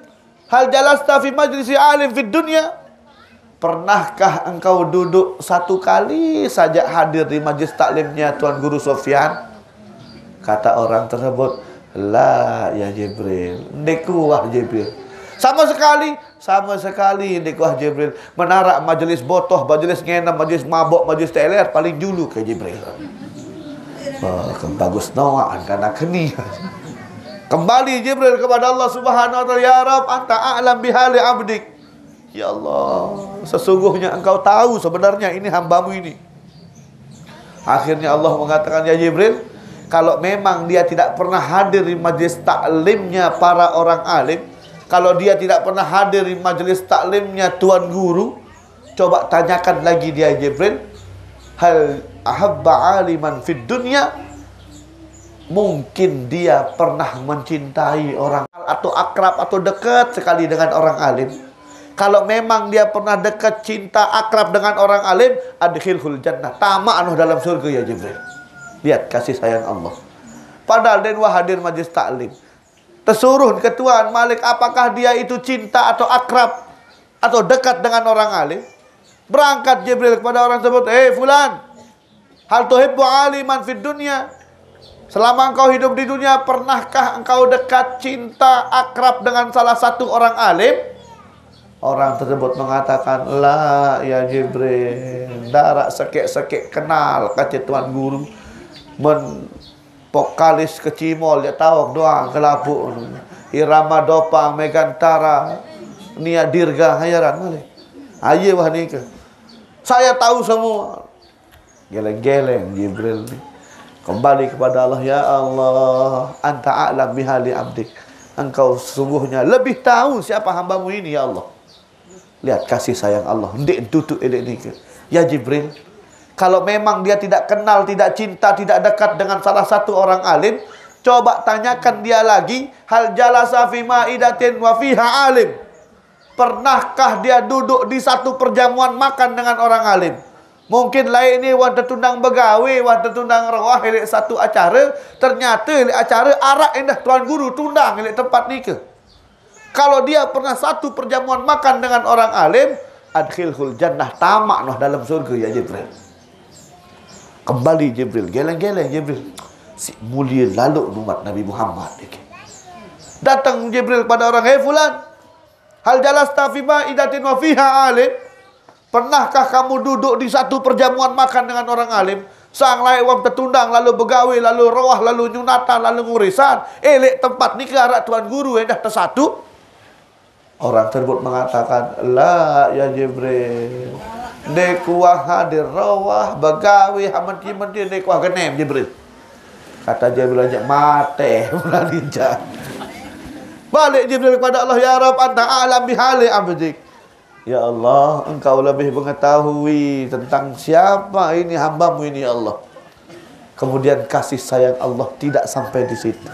hal jalasta fi majlisi alim fid dunya. Pernahkah engkau duduk satu kali saja hadir di majlis taklimnya Tuan Guru Sofyan? Kata orang tersebut, la ya Jibril. Ndekuah Jibril. Sama sekali ndekuah Jibril. Menarak majlis botoh, majlis ngenam, majlis mabok, majlis teler paling dulu ke Jibril. Bagus nawaan karena keni. Kembali Jibril kepada Allah Subhanahu wa taala, ya Rabb, anta a'lam bihali abdik. Ya Allah, sesungguhnya engkau tahu sebenarnya ini hambamu ini. Akhirnya Allah mengatakan, ya Jibril, kalau memang dia tidak pernah hadir di majlis taklimnya para orang alim, kalau dia tidak pernah hadir di majlis taklimnya tuan guru, coba tanyakan lagi dia Jibril, hal ahabba aliman fid dunya, mungkin dia pernah mencintai orang atau akrab atau dekat sekali dengan orang alim. Kalau memang dia pernah dekat, cinta, akrab dengan orang alim, adkhilhul jannah. Tamak dalam surga ya Jibril. Lihat kasih sayang Allah. Padahal dan hadir majlis taklim. Tersuruh ketuaan Malik, apakah dia itu cinta atau akrab atau dekat dengan orang alim? Berangkat Jibril kepada orang tersebut, fulan, hal tuhibbu aliman fid dunya? Selama engkau hidup di dunia, pernahkah engkau dekat, cinta, akrab dengan salah satu orang alim? Orang tersebut mengatakan, la ya Jibril, darak sekek-sekek kenal kata tuan guru. Men pokalis kecimol dia tahu doang kelabuk. Irama dopang megantara niat dirga hayaran male. Aye wah ni ke. Saya tahu semua. Geleng-geleng Jibril ni. Kembali kepada Allah, ya Allah, anta a'lam bihali abdik. Engkau sesungguhnya lebih tahu siapa hambamu ini ya Allah. Lihat kasih sayang Allah. Ndik tutup elek ni ke. Ya Jibril, kalau memang dia tidak kenal, tidak cinta, tidak dekat dengan salah satu orang alim, coba tanyakan dia lagi, hal jalasa fi ma'idatin wa fiha alim. Pernahkah dia duduk di satu perjamuan makan dengan orang alim? Mungkin lain ni wan tertundang begawe, wan tertundang rawah elek satu acara, ternyata elek acara arak indah tuan guru tundang elek tempat ni ke. Kalau dia pernah satu perjamuan makan dengan orang alim, adkhilhul jannah, tamak dalam surga ya Jibril. Kembali Jibril, geleng-geleng Jibril. Si mulia lalu umat Nabi Muhammad. Datang Jibril kepada orang, fulan, hal jalasta fi ma'idatin wa fiha alim? Pernahkah kamu duduk di satu perjamuan makan dengan orang alim? Sang lain wang tertundang, lalu begawe, lalu rawah, lalu nyunatan, lalu ngurisan. Elek tempat ni ke arak tuan guru yang dah tersatu? Orang tersebut mengatakan, la ya Jibril, nekuah hadir rawah, begawe, hamenti-menti, nekuah genem Jibril. Kata Jibril aja, mate, melalija. Balik Jibril kepada Allah, ya Rabb, anta a'lam bihali abdik. Ya Allah, engkau lebih mengetahui tentang siapa ini hambamu ini ya Allah. Kemudian kasih sayang Allah tidak sampai di situ.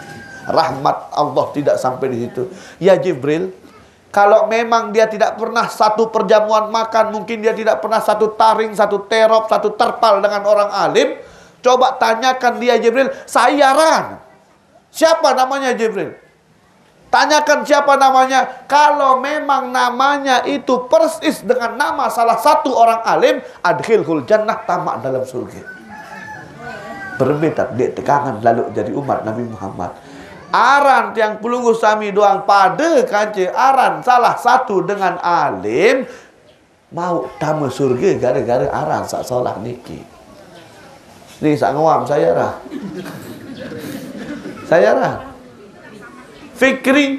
Rahmat Allah tidak sampai di situ. Ya Jibril, kalau memang dia tidak pernah satu perjamuan makan, mungkin dia tidak pernah satu taring, satu terop, satu terpal dengan orang alim, coba tanyakan dia Jibril, sayaran. Siapa namanya Jibril? Tanyakan siapa namanya. Kalau memang namanya itu persis dengan nama salah satu orang alim, adkhilhul jannah, tamak dalam surga. Berbeda dia tekangan lalu jadi umat Nabi Muhammad. Aran yang pelunggu sami doang pada kanci aran salah satu dengan alim mau tamu surga gara-gara aran sak solah niki. Ni sak ngawam saya rah. Saya rah. Fikri.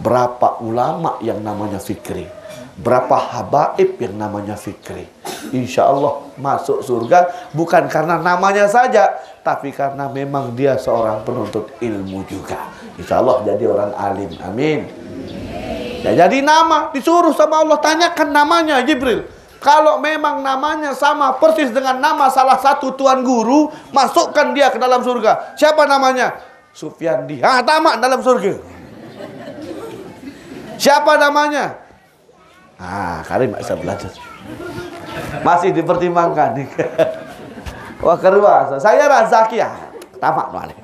Berapa ulama yang namanya Fikri? Berapa habaib yang namanya Fikri? Insya Allah masuk surga bukan karena namanya saja, tapi karena memang dia seorang penuntut ilmu juga. Insya Allah jadi orang alim. Amin. Ya, jadi nama disuruh sama Allah, tanyakan namanya Jibril. Kalau memang namanya sama persis dengan nama salah satu tuan guru, masukkan dia ke dalam surga. Siapa namanya? Sufyandi. Tamak dalam surga. Siapa namanya? Karim bisa belajar. Masih dipertimbangkan. Wah kedua, saya Razaki ya. Tamak balik.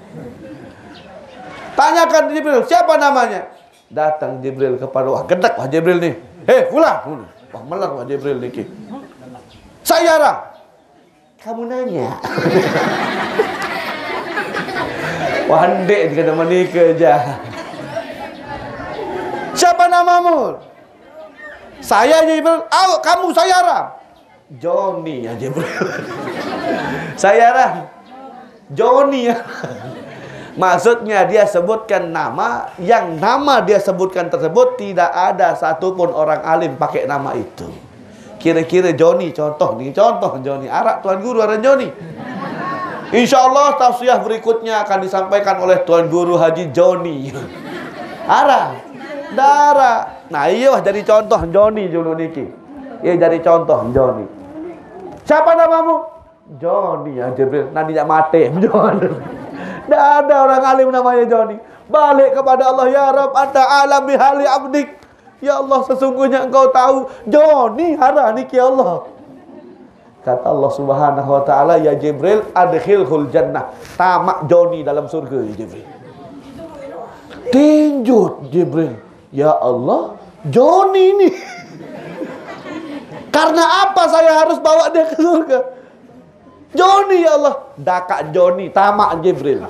Tanyakan Jibril, siapa namanya? Datang Jibril kepada gedek Jibril nih. Fulan. Wah melar Jibril nih. Saya Ra. Kamu nanya. Wah hendek kena menikah aja. Siapa namamu? Saya Jibril. Kamu saya Ra. Joni ya Jibril. Saya Ra. Joni ya. Maksudnya dia sebutkan nama, yang nama dia sebutkan tersebut tidak ada satupun orang alim pakai nama itu. Kira-kira Joni, contoh Joni. Arak tuan guru ada Joni. Insya Allah tausiah berikutnya akan disampaikan oleh Tuan Guru Haji Joni. Arak. Dara. Nah iya jadi contoh Joni Juno Niki. Iya jadi contoh Joni. Siapa namamu? Joni ya Jibril. Nanti tidak mati Joni. Tidak ada orang alim namanya Joni. Balik kepada Allah, ya Rabb, anta alam bihali abdik. Ya Allah, sesungguhnya engkau tahu Joni hara niki ya Allah. Kata Allah Subhanahu wa taala, ya Jibril adkhilhul jannah. Tamak Joni dalam surga ya Jibril. Tinjut Jibril. Ya Allah, Joni ini. Karena apa saya harus bawa dia ke surga? Joni ya Allah. Dakak Joni, tamak Jibril.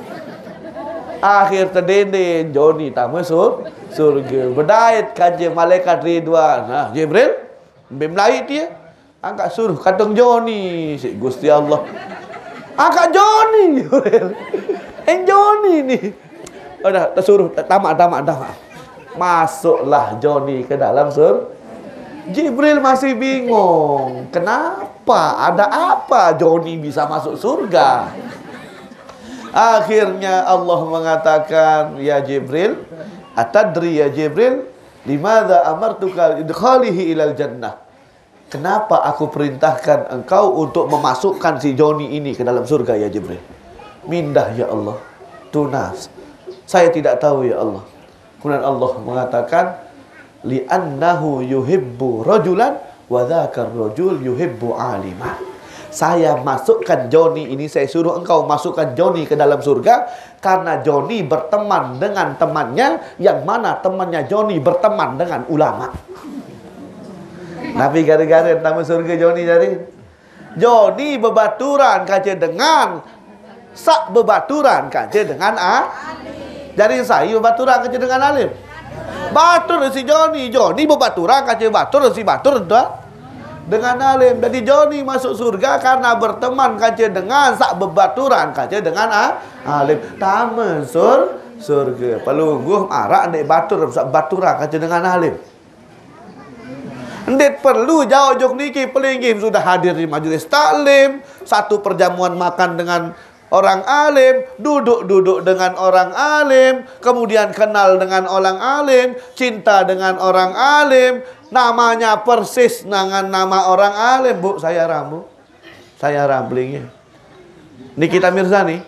Akhir terdendeng Joni tak masuk surga. Berdait kaje malaikat Ridwan. Nah, Jibril memlait dia. Angkat suruh katong Joni. Si Gusti Allah. Angkat Joni Jibril. Joni ni. Udah suruh tamak. Masuklah Joni ke dalam surga. Jibril masih bingung. Kenapa? Ada apa Joni bisa masuk surga? Akhirnya Allah mengatakan, ya Jibril, atadri ya Jibril, limadza amartuka idkhalihi ilal jannah? Kenapa aku perintahkan engkau untuk memasukkan si Joni ini ke dalam surga ya Jibril? Mindah ya Allah. Tunas. Saya tidak tahu ya Allah. Kemudian Allah mengatakan, li'annahu yuhibbu rajulan wa dzakar rajul yuhibbu alimah. Saya masukkan Joni ini, saya suruh engkau masukkan Joni ke dalam surga karena Joni berteman dengan temannya, yang mana temannya Joni berteman dengan ulama. Nabi gara-gara tamu surga Joni jadi. Joni bebaturan kaje dengan sak bebaturan kaje dengan Jadi saya bebaturan kaje dengan alim. Batur si Joni bebaturan kaje batur si batur dengan alim. Jadi Joni masuk surga karena berteman kaje dengan sak bebaturan kaje dengan alim. Taman surga. Pelungguh arak ndek batur sak baturan kaje dengan alim. Ndek perlu jauh jok niki pelinggih sudah hadir di majelis taklim, satu perjamuan makan dengan orang alim, duduk dengan orang alim, kemudian kenal dengan orang alim, cinta dengan orang alim, namanya persis dengan nama orang alim. Bu, saya rambu. Saya ramblingnya. Nikita Mirzani.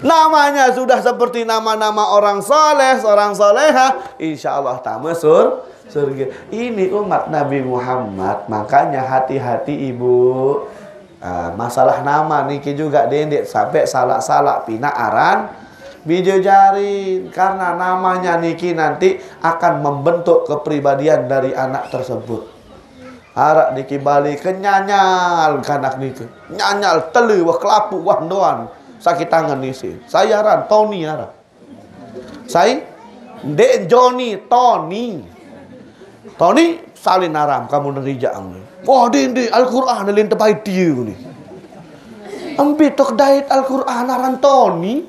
Namanya sudah seperti nama-nama orang soleh, orang soleha. Insya Allah tamu surga. Ini umat Nabi Muhammad. Makanya hati-hati ibu. Masalah nama niki juga dendek sampai salah-salah pina aran bijo jari, karena namanya niki nanti akan membentuk kepribadian dari anak tersebut. Arak niki balik kenyanyal kanak niki nyanyal telu wah kelapu wah doan sakit tangan nisi saya ran Tony arak saya dek Joni Tony salin aram kamu nerijang. Wah dindi Al-Quran nalin tepai dia ni. Ambil tok dait Al-Quran aran Tony.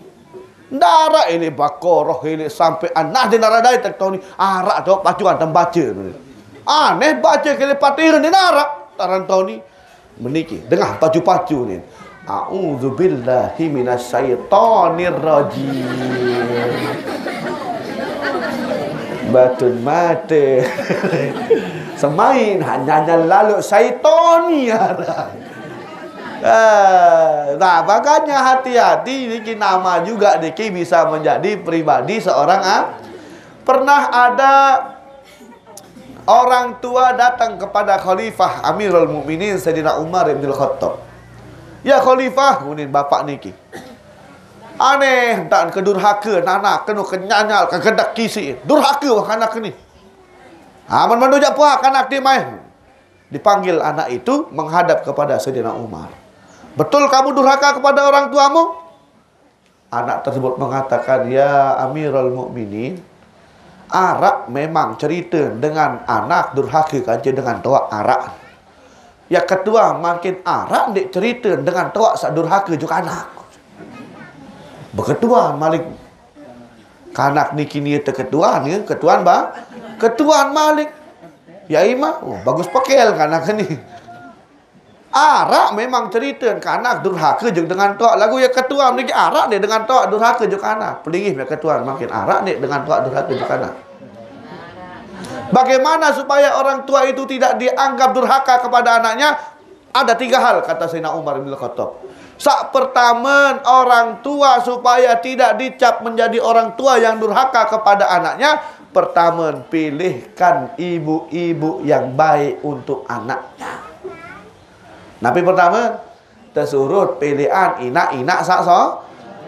Ndara ini Baqarah ini sampai anak di nara dait Tony. Arak tok pacuan dan baca. Aneh baca kali patiran di nara aran Tony. Meniki dengar pacu-pacu ni. A'udzubillahi minasyaitonir rajim. Batun mate. Semain hanya lalu syaitoni ada. Nah, makanya hati-hati niki nama juga niki bisa menjadi pribadi seorang Pernah ada orang tua datang kepada Khalifah Amirul Mukminin Sayyidina Umar bin Khattab. Ya Khalifah, kemudian bapak niki. Aneh, tak kedurhaka anak kena kenyanyal kegedak kisi. Durhaka wah anak ni. Aman mandujak puak anak dia main. Dipanggil anak itu menghadap kepada Sayyidina Umar. Betul kamu durhaka kepada orang tuamu? Anak tersebut mengatakan, ya Amirul Mukminin, arak memang cerita dengan anak durhaka kaje dengan toak arak. Yang kedua, makin arak dek cerita dengan toak sak durhaka juga anak. Berketuan Malik. Kanak ni kini terketuan ya, ketuan ba? Ketuan Malik. Ya imam, oh, bagus pakel kanak ni. Arak memang cerita kanak durhaka juga dengan tok lagu ya ketuan ni arak dia dengan tok durhaka juga kanak. Pelingih ya ketuan makin arak dia dengan tok durhaka juga kanak. Bagaimana supaya orang tua itu tidak dianggap durhaka kepada anaknya? Ada 3 hal kata Sayyidina Umar bin Khattab. Sak pertama, orang tua supaya tidak dicap menjadi orang tua yang durhaka kepada anaknya, Pertama, pilihkan ibu-ibu yang baik untuk anaknya. Nabi pertama tersurut pilihan inak-inak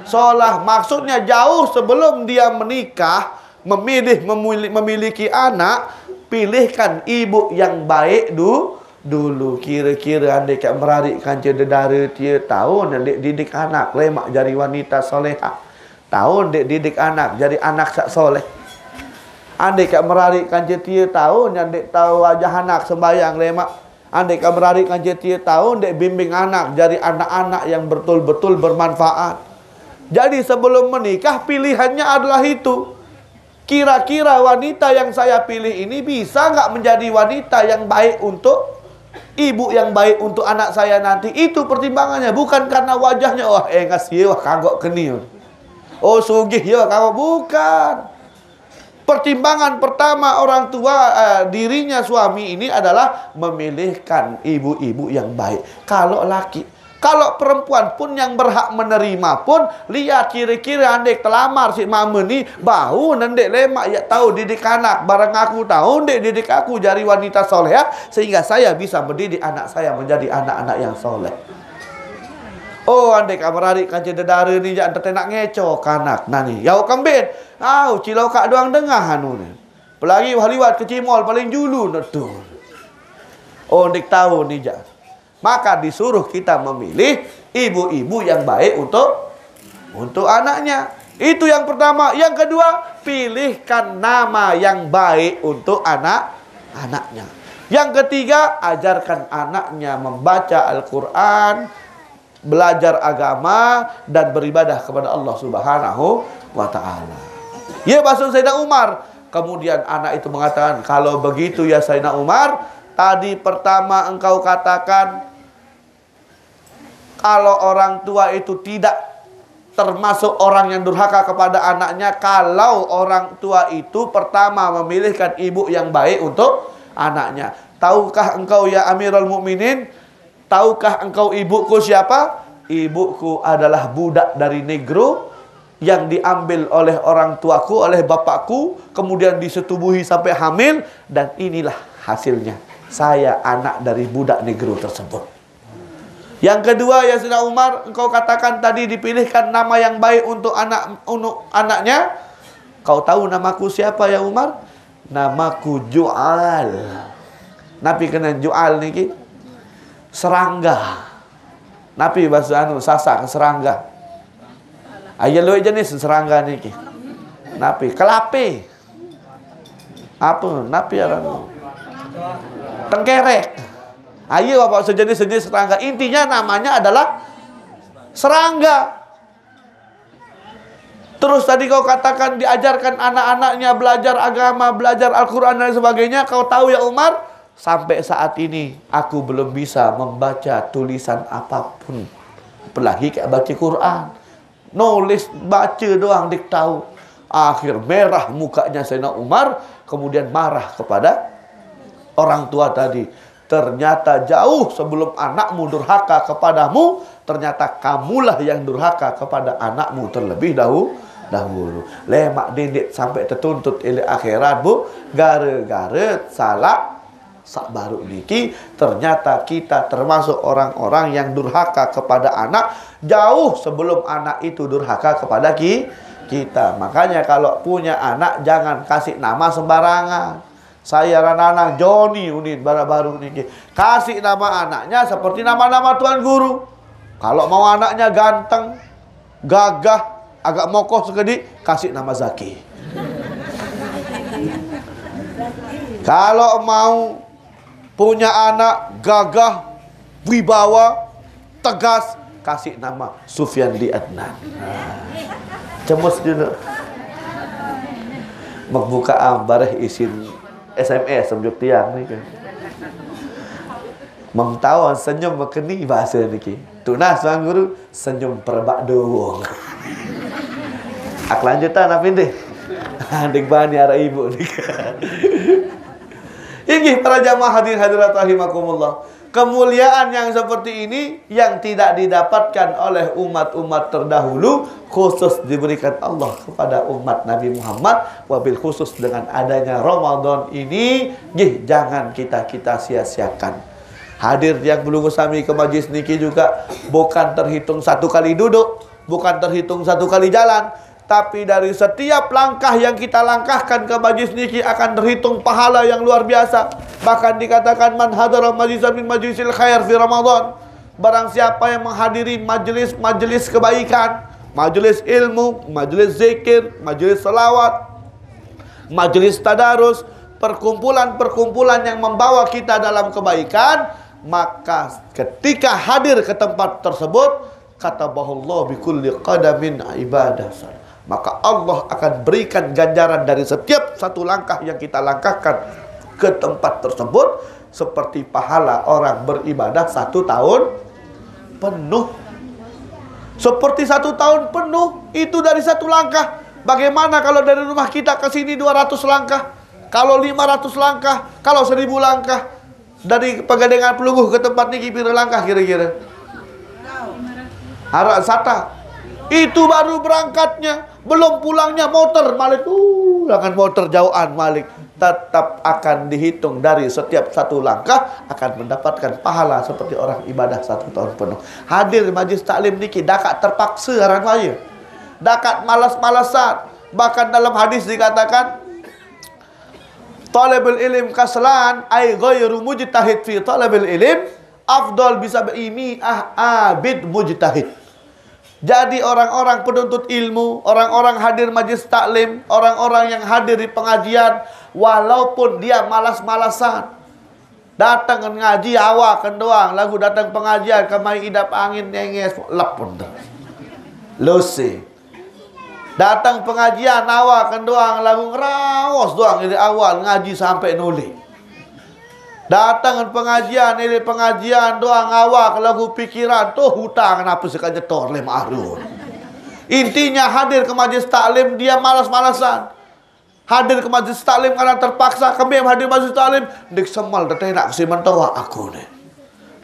solah. Maksudnya jauh sebelum dia menikah, memiliki anak, pilihkan ibu yang baik dulu. Kira-kira andai kat merarik kanca dedara dia tahun dek didik anak lemak jadi wanita solehah. Tahun dek didik anak jadi anak sak soleh. Andai kat merarik kanca dia tahun yang dek tahu wajah anak sembayang lemak. Andai kat merarik kanca dia tahun dek bimbing anak jadi anak-anak yang betul-betul bermanfaat. Jadi sebelum menikah pilihannya adalah itu. Kira-kira wanita yang saya pilih ini bisa nggak menjadi wanita yang baik untuk ibu yang baik untuk anak saya nanti. Itu pertimbangannya. Bukan karena wajahnya. Wah ngasih wah kagok keni. Oh sugih ya kagok. Bukan. Pertimbangan pertama orang tua dirinya suami ini adalah memilihkan ibu-ibu yang baik. Kalau perempuan pun yang berhak menerima pun, lihat kira-kira andek telamar si mama ni bau nandek lemak ya tahu didik anak barang aku tahu ndek didik aku jadi wanita soleh sehingga saya bisa mendidik anak saya menjadi anak-anak yang soleh. Oh andek amararik kanca dedara ni jangan tertenak ngeco kanak nani. Yau kambin. Cilau kak doang dengah anu ni. Pelagi waliwat ke cimol paling julu netul. Oh ndek tahu ni jangan. Maka disuruh kita memilih ibu-ibu yang baik untuk anaknya. Itu yang pertama. Yang kedua, pilihkan nama yang baik untuk anaknya. Yang ketiga, ajarkan anaknya membaca Al-Quran, belajar agama, dan beribadah kepada Allah Subhanahu wa Ta'ala. Ya, maksud Sayyidina Umar. Kemudian anak itu mengatakan, kalau begitu ya Sayyidina Umar, tadi pertama engkau katakan kalau orang tua itu tidak termasuk orang yang durhaka kepada anaknya, kalau orang tua itu pertama memilihkan ibu yang baik untuk anaknya. Tahukah engkau ya Amirul Mukminin? Tahukah engkau ibuku siapa? Ibuku adalah budak dari negro yang diambil oleh orang tuaku, oleh bapakku, kemudian disetubuhi sampai hamil, dan inilah hasilnya. Saya anak dari budak negro tersebut. Yang kedua ya Sayyidina Umar, engkau katakan tadi dipilihkan nama yang baik untuk anaknya. Kau tahu namaku siapa ya Umar? Namaku Ju'al. Nabi kena Ju'al niki serangga. Nabi bahasa sasak serangga. Ayah lu jenis serangga niki. Nabi kelape. Apa? Nabi orang tengkerek. Ayo bapak sejenis serangga. Intinya namanya adalah serangga. Terus tadi kau katakan diajarkan anak-anaknya belajar agama, belajar Al-Quran dan sebagainya. Kau tahu ya Umar, sampai saat ini aku belum bisa membaca tulisan apapun. Apalagi kayak baca Quran. Nulis, baca doang dik tahu. Akhir merah mukanya Sayyidina Umar, kemudian marah kepada orang tua tadi. Ternyata jauh sebelum anakmu durhaka kepadamu, ternyata kamulah yang durhaka kepada anakmu terlebih dahulu. Lemak dindit sampai tertuntut oleh akhirat bu. Gara-gara salah sak baru niki. Ternyata kita termasuk orang-orang yang durhaka kepada anak jauh sebelum anak itu durhaka kepada kita. Makanya kalau punya anak jangan kasih nama sembarangan. Saya anak Joni Unit baru-baru ini kasih nama anaknya seperti nama-nama tuan guru. Kalau mau anaknya ganteng, gagah, agak mokoh sekedik, kasih nama Zaki. Kalau mau punya anak gagah, wibawa, tegas, kasih nama Sufyan di Adnan. Cemus juga. Membuka ambareh isin SMS sejuk tiang ni kan. Mengtawan senyum mekeni bahasa niki. Tunas tuan guru senyum perbak doang. Ak lanjutan apa ini? Adik bani arah ibu ni kan. Inggih para jamaah hadirin hadirat rahimakumullah. Kemuliaan yang seperti ini yang tidak didapatkan oleh umat-umat terdahulu, khusus diberikan Allah kepada umat Nabi Muhammad. Wabil khusus dengan adanya Ramadan ini, jangan kita sia-siakan. Hadir yang belum sami ke majlis niki juga bukan terhitung satu kali duduk, bukan terhitung satu kali jalan, tapi dari setiap langkah yang kita langkahkan ke majlis niki akan terhitung pahala yang luar biasa. Bahkan dikatakan man hadara majlisan min majlisil khair fi Ramadan. Barang siapa yang menghadiri majlis-majlis kebaikan, majlis ilmu, majlis zikir, majlis selawat, majlis tadarus, perkumpulan-perkumpulan yang membawa kita dalam kebaikan, maka ketika hadir ke tempat tersebut, kataballahu bikulli qadamin ibadah, maka Allah akan berikan ganjaran dari setiap satu langkah yang kita langkahkan ke tempat tersebut seperti pahala orang beribadah 1 tahun penuh. Seperti 1 tahun penuh itu dari 1 langkah. Bagaimana kalau dari rumah kita ke sini 200 langkah, kalau 500 langkah, kalau 1000 langkah, dari Pegadengan Pelungguh ke tempat niki pira langkah kira-kira? Arak sata. Itu baru berangkatnya, belum pulangnya motor Malik. Jangan motor jauhan Malik. Tetap akan dihitung dari setiap 1 langkah akan mendapatkan pahala seperti orang ibadah 1 tahun penuh. Hadir majlis taklim niki dakat terpaksa orang raya, dakat malas-malasan. Bahkan dalam hadis dikatakan talabul ilm kaslan ay ghairu mujtahid fi talabul ilm afdal bisa mi'ah abid mujtahid. Jadi orang-orang penuntut ilmu, orang-orang hadir majlis taklim, orang-orang yang hadir di pengajian, walaupun dia malas-malasan, datang ngaji awakan doang, lagu datang pengajian kamai idap angin nyenges lepun lusi. Datang pengajian awakan doang, lagu ngerawas doang dari awal ngaji sampai nulis. Datang pengajian, ini pengajian doang awak lagu pikiran tuh hutang kenapa sih nyetor lem arun. Intinya hadir ke majlis taklim dia malas-malasan. Hadir ke majlis taklim karena terpaksa. Kami yang hadir majlis taklim dik semal teteh nak kesi mentoa aku nih.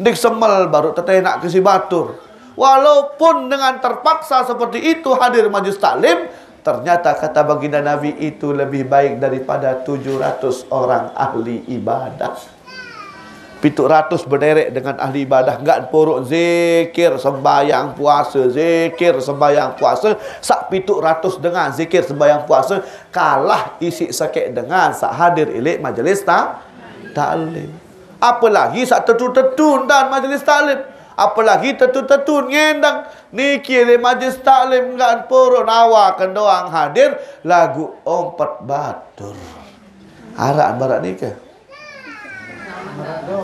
Dik semal baru teteh nak kesi batur. Walaupun dengan terpaksa seperti itu hadir majlis taklim, ternyata kata baginda Nabi itu lebih baik daripada 700 orang ahli ibadah. 700 berderek dengan ahli ibadah, enggak porok zikir sembahyang puasa, zikir sembahyang puasa, sak 700 dengan zikir sembahyang puasa kalah isi sakit dengan sak hadir ilik majlis taklim. Apalagi sak tetu-tetun dan majlis taklim, apalagi tetu-tetun ngendang niki ilik majlis taklim enggak porok nawakan doang hadir lagu ompat batur. Arak barak nikah.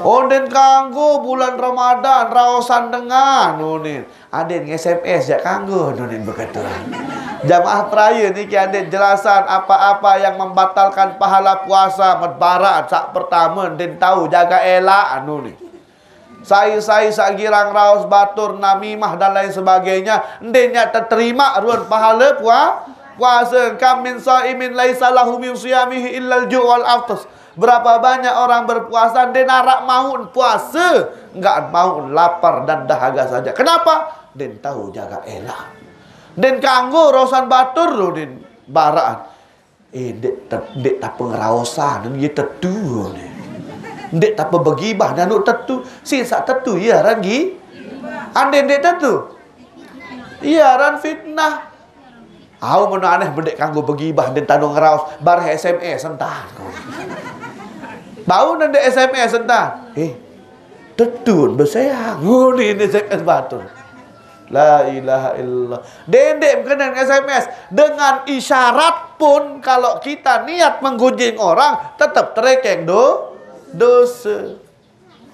Onden kanggo bulan Ramadan raosan dengan nunin. Aden SMS ya kanggo nunin begitu. Jamaah peraya niki aden jelasan apa-apa yang membatalkan pahala puasa medbarat sak pertama den tahu jaga elak nunin. Saya sagirang raos batur namimah dan lain sebagainya dennya terterima ruan pahala puasa kam min saimin laisa lahu min siyamihi illal ju' wal aftas. Berapa banyak orang berpuasa den arak maun puasa, enggak mau lapar dan dahaga saja. Kenapa? Den tahu jaga elak. Den kanggo rosan batur lo den baraan. Dek tak pengraosan dia tetu ni. Dek tak begibah dan tetu. Sisa tetu ya rangi. Anden dek tetu. Iya ran fitnah. Au mana aneh bendek kanggo begibah den tanu ngeraos bar SMS entah. Bau nanti SMS entah. Tetun bersayang. Nguni ini SMS batur. La ilaha illallah. Dendek kena SMS. Dengan isyarat pun kalau kita niat menggunjing orang tetap terekeng dosa.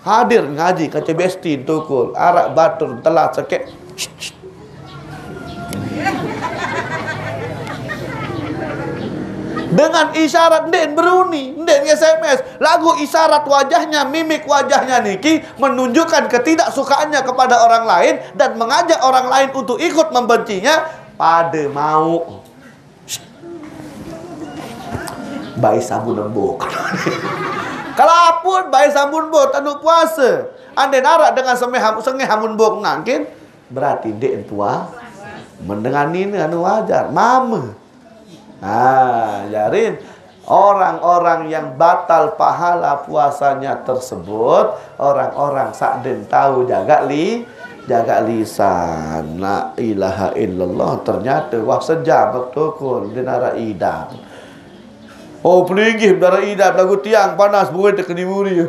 Hadir ngaji kaca bestin tukul. Arak batur telat sekek. Dengan isyarat den beruni, den SMS, lagu isyarat wajahnya, mimik wajahnya niki menunjukkan ketidaksukaannya kepada orang lain dan mengajak orang lain untuk ikut membencinya pada mau. Bayi sabu lembuk. Kalau apun baik sambun bo tak nak puasa. Anda narak dengan sengih hamun bo mungkin berarti dek tua mendengar ini anu wajar mama. Jarin orang-orang yang batal pahala puasanya tersebut orang-orang sakden tahu jaga lisan. La ilaha illallah. Ternyata wah sejam betul dinara idam. Oh pelinggih darah idam lagu tiang panas buat kenimuri.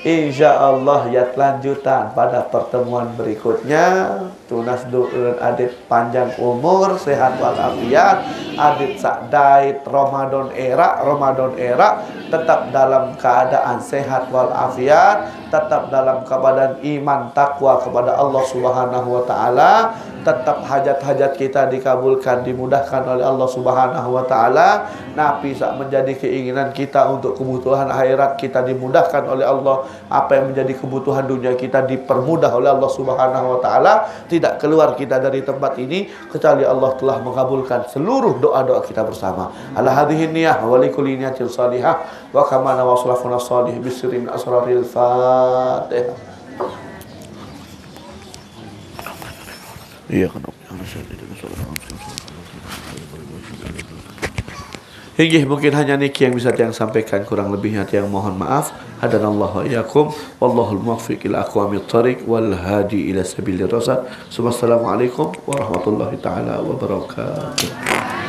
InsyaAllah ya lanjutan pada pertemuan berikutnya. Tunas doa adit panjang umur, sehat walafiat, adit sakdait Ramadan era tetap dalam keadaan sehat walafiat, tetap dalam keadaan iman takwa kepada Allah Subhanahu wa taala, tetap hajat-hajat kita dikabulkan, dimudahkan oleh Allah Subhanahu wa taala. Nabi sak menjadi keinginan kita untuk kebutuhan akhirat kita dimudahkan oleh Allah. Apa yang menjadi kebutuhan dunia kita dipermudah oleh Allah Subhanahu wa taala. Tidak keluar kita dari tempat ini kecuali Allah telah mengabulkan seluruh doa-doa kita bersama. Ala hadhihi niyah wa likulli niyatin salihah wa kama wa salafuna salih bisri min asraril Fatihah. Iya kan. Hingga mungkin hanya niki yang bisa Tiang sampaikan, kurang lebihnya Tiang mohon maaf. Hadanallahu iyyakum wallahul muwaffiq ila aqwamit thariq wal hadi ila sabilir rasyad. Wassalamualaikum warahmatullahi taala wabarakatuh.